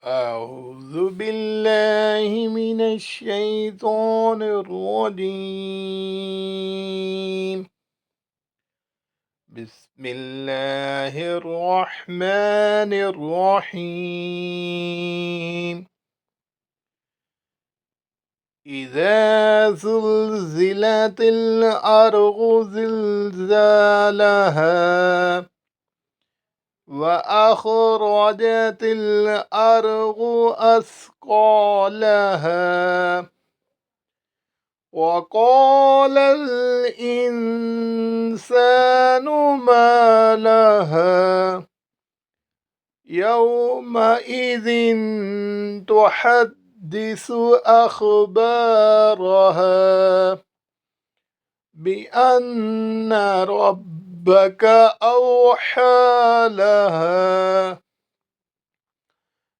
أعوذ بالله من الشيطان الرجيم. بسم الله الرحمن الرحيم. إذا زلزلت الأرض زلزالها وأخرجت الأرض أثقالها وقال الإنسان ما لها يومئذ تحدث أخبارها بأن ربك أوحى لها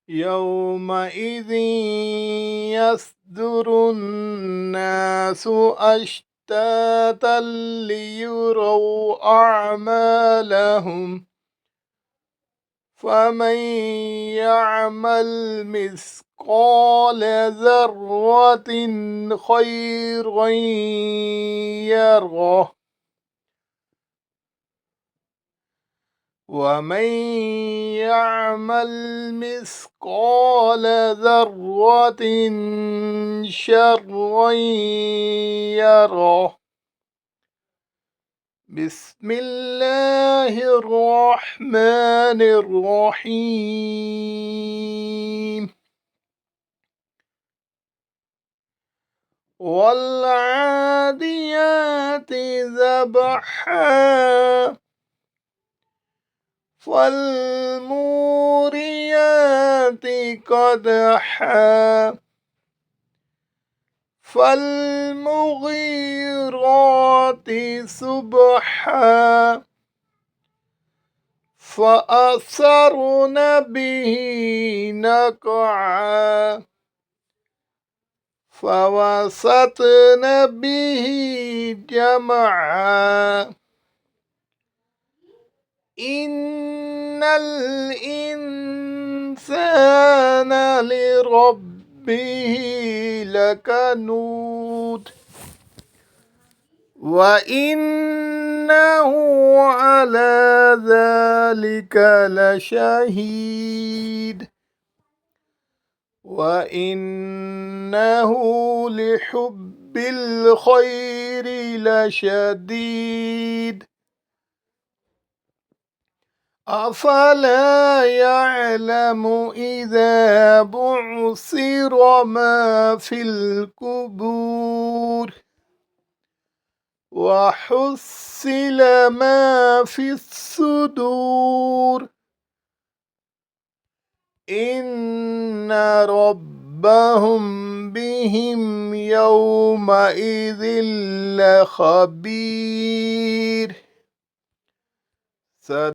يومئذ يصدر الناس أشتاتا ليروا أعمالهم فمن يعمل مثقال ذرة خيرا يره ومن يعمل مثقال ذرة شرا يره. بسم الله الرحمن الرحيم. والعاديات ذبحا فالموريات قدحا فالمغيرات صبحا فأثرن به نقعا فوسطن به جمعا إن الإنسان لربه لكنود وإنه على ذلك لشهيد وإنه لحب الخير لشديد أفلا يعلم إذا بعثر ما في القبور وحصل ما في الصدور إن ربهم بهم يومئذ لخبير.